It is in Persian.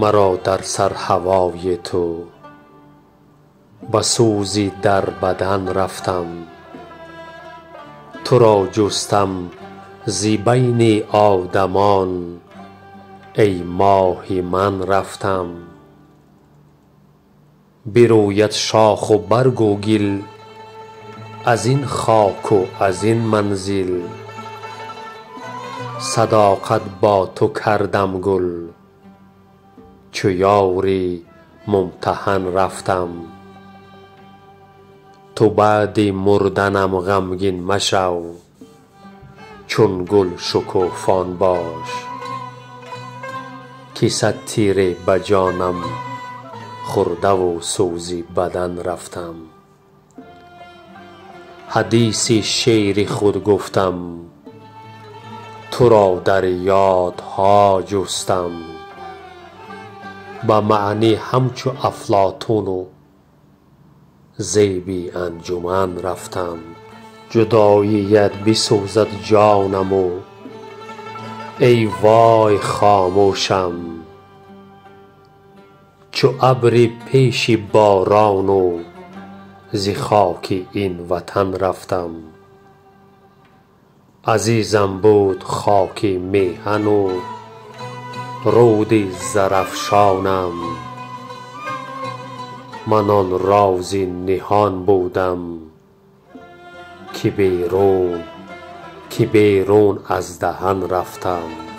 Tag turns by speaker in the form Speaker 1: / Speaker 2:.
Speaker 1: مرا در سر هوای تو، به سوزی در بدن رفتم. تو را جستم زی بین آدمان، ای ماه من رفتم. بروید شاخ و برگ و گل از این خاک و از این منزل، صداقت با تو کردم گل، چو یاری ممتحن رفتم. تو بعد مردنم غمگین مشو، چون گل شکوفان باش، که صد تیر به جانم خورده و سوزی بدن رفتم. حدیث شعر خود گفتم، تو را در یادها جستم، به معنی همچو افلاطون و زیب انجمن رفتم. جداییت بسوزد جانم و ای وای خاموشم، چو ابر پیش باران و ز خاک این وطن رفتم. عزیزم بود خاک میهن و رود زرافشانم، من آن راز نهان بودم که بیرون از دهن رفتم.